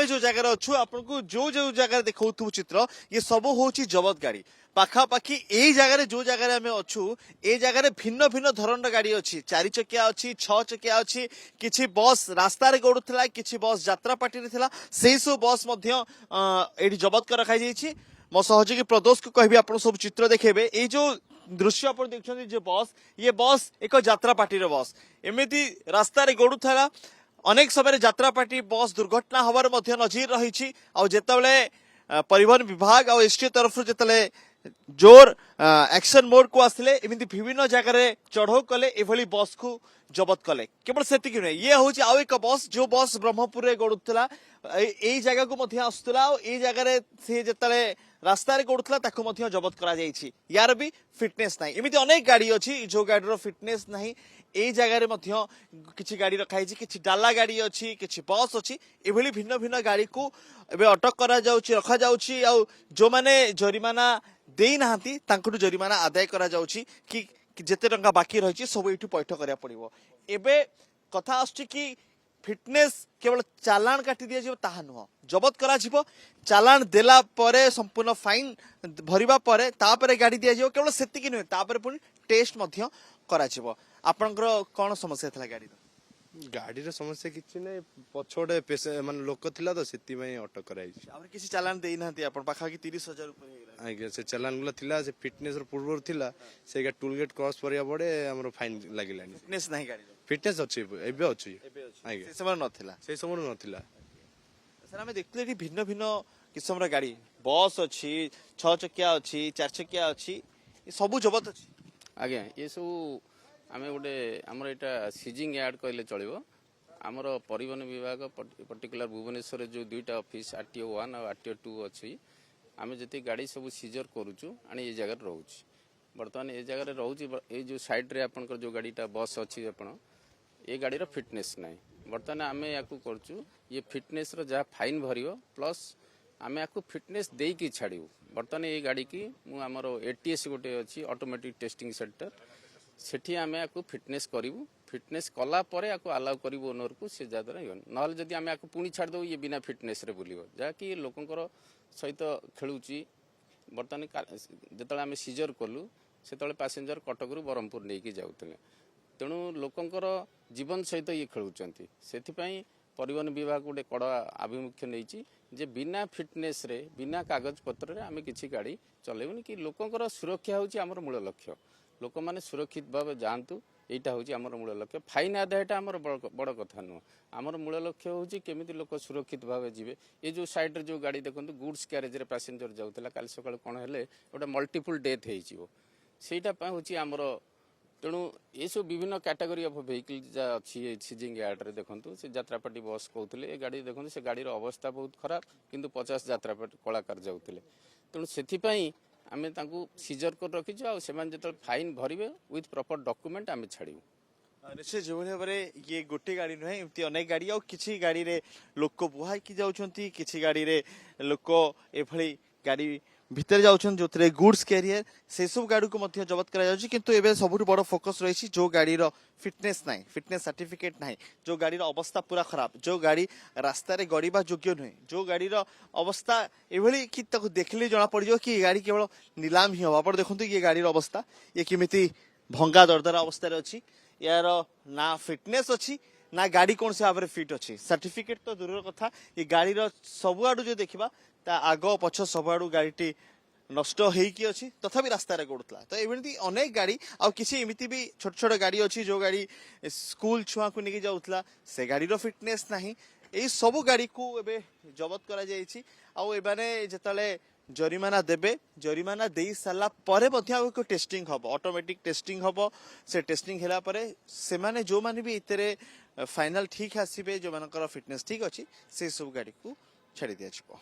जो जगह अच्छु आपको जो जो जगह देखा चित्र ये सब हूँ जबत गाड़ी पाखापाखि यही जगह जो जगह आम अच्छु ए जगह भिन्न भिन्न धरण गाड़ी अच्छी 4 चकिया अच्छी 6 चकिया अच्छी किसी बस रास्तार गड़ुला किसी बस यात्रा पार्टी से सब बस ये जबत कर रखा मो सहयोगी प्रदोष को कहि आप सब चित्र देखेबे ये जो दृश्य आप देखते जो बस ये बस एक यात्रा पार्टी बस एमती रास्तार गड़ुला अनेक समय यात्रा पार्टी बस दुर्घटना हबार नजीर रही जितेबाला परिवहन विभाग और एसटी तरफ जिते जोर एक्शन मोड को आसले एमती विभिन्न जगह चढ़ाऊ कले एभली बस को जबत कले केवल से नुहे ये हूँ आउ एक बस जो बस ब्रह्मपुर गड़ुला यही जगह को आसूला ये जगह सी जिते रास्तार गड़ुला जबत कर यार भी फिटनेस ना एमती अनेक गाड़ी अच्छी जो गाड़ी फिटनेस ना यही जगह किसी गाड़ी रखाई किसी डाला गाड़ी अच्छी किसी बस अच्छी एभली भिन्न भिन्न गाड़ी को एवं अटक करा रखा जो मैंने जरिमाना देना जरिमाना आदाय करा कि जिते टंका बाकी रही सब ये पैठ करा पड़ो एबे कथा आसुची कि फिटनेस केवल चालान काटी दिया ताहा नुह जबत करा चालान देला परे संपूर्ण फाइन भरिबा परे तापरे गाड़ी दिया केवल सेतिकी नुहे तापरे पुनी टेस्ट करा आपनकर कौन समस्या था गाड़ी गाड़ी समस्या किसी ना पछोड़े माने लोक थिला तो सेति में अटक कराई किसी चालान देना पाखा 30,000 आज्ञा से चालान गुला थिला से फिटनेस पूर्व थिला से टोल गेट क्रॉस करिया पड़े हमर फाइन लागिलानी फिटनेस नहीं गाड़ी फिटनेस अच्छी एबे अच्छी आज्ञा से समय नथिला से समय नथिला सर आम देखले भिन्न भिन्न किस्म गाड़ी बस अच्छी 6 चकिया अच्छी 4 चकिया अच्छी सब जबत अच्छी आज्ञा ये सब आम गोटे आमर यहाँ सीजिंग यार्ड कहले चलो आमर परिवहन विभाग पर्टिकुलर भुवनेश्वर जो दुईटा ऑफिस आरटीओ 1 और आरटीओ 2 अच्छी आम जी गाड़ी सब सीजर करुचु आनी ये जगह रोच बर्तमान ये जगह रोच ये जो साइड रे आपनकर जो गाड़ीटा बस अच्छी आपण ये गाड़ी फिटनेस ना बर्तमान आम या करचु ये फिटनेस जहाँ फाइन भर प्लस आम या फिटनेस देकी छाड़ू बर्तमान ये गाड़ी की मुझे एटीएस गोटे अच्छी ऑटोमेटिक टेस्टिंग सेंटर सेठी आम या फिटनेस करूँ फिटनेस कला परे या आलाउ करूँ ओनर को से जगह ना जदि आम या पुणी छाड़देव ये बिना फिटनेस रे बुल जहाँकि लोकंर सहित खेलुची बर्तमान जो आम सीजर कलु से पैसेंजर कटक रू ब्रह्मपुर नहीं जाऊे तेणु लोकंर जीवन सहित ये खेलुंट से परिवहन विभाग गोटे कड़ा आभिमुख्य नहीं जे बिना फिटनेस रे बिना कागज पत्र रे आम किसी गाड़ी चलेबनी कि लोकंर सुरक्षा होची आमर मूल लक्ष्य लोक मैंने सुरक्षित भाव जातु यहाँ हूँ आम मूल लक्ष्य फाइन आदायटा आम बड़ कथा नुह आमर मूल लक्ष्य हूँ केमी लोक सुरक्षित भाव जी ये जो साइड जो गाड़ी देखो गुड्स क्यारेज रे पैसेंजर जाऊला काली सका कौन है गोटे मल्टीपुल डेथ होटा हूँ आमर तेणु ये सब विभिन्न कैटेगरी ऑफ व्हीकल जहाँ अच्छी सीजिंग यार्ड रे देखो से यात्रापाटी बस कहते गाड़ी देखो से गाड़ी अवस्था बहुत खराब किंतु 50 यात्रापाटी कलाकार जाऊे तेणु से आम सीजर कर रखीचु जो फाइन भरवे विथ प्रॉपर डॉक्यूमेंट आम छाड़ू निश्चय जो भाव में ये गोटे गाड़ी नुहे एमती अनेक गाड़ी आ किसी गाड़ी रे लोक बुहाई जाऊँच किसी गाड़ी रे लोक एभली गाड़ी भितर जाऊँ जो गुड्स कैरियर से सब गाड़ी को जबत कर सबुठ बड़ फोकस रही जो गाड़ीर फिटनेस ना फिटनेस सर्टिफिकेट ना जो गाड़ीर अवस्था पूरा खराब जो गाड़ी रास्ता गड़वा योग्य नुहे जो गाड़ीर अवस्था एभली कि देखले जना पड़ कि गाड़ी केवल नीलाम ही हम आप देखते ये गाड़ीर अवस्था ये किमिति भंगा दरदरा अवस्था अच्छी यार ना फिटनेस अच्छी ना गाड़ी कौन से भाव फिट अच्छी सर्टिफिकेट तो दूर कथा ये गाड़ीर सबुआडू जो देखा आग पछ सबुआडू गाड़ी नष्ट होगी अच्छी तथापि रास्ता गड़ुला तो एमती अनेक गाड़ी आ किसी एमती भी छोट छोट गाड़ी अच्छी जो गाड़ी स्कूल छुआ को लेकिन जाऊला से गाड़ीर फिटनेस ना यही सबू गाड़ी को एबे जबत कर जिते जरिमाना देबे जरिमाना दे सारा पर टेस्टिंग हम ऑटोमेटिक टेस्टिंग हम से टेस्टिंग है से माने जो माने भी इतरे फाइनल ठीक आसबे जो मान फिटनेस ठीक अच्छी से सब गाड़ी को छाड़ी दिया।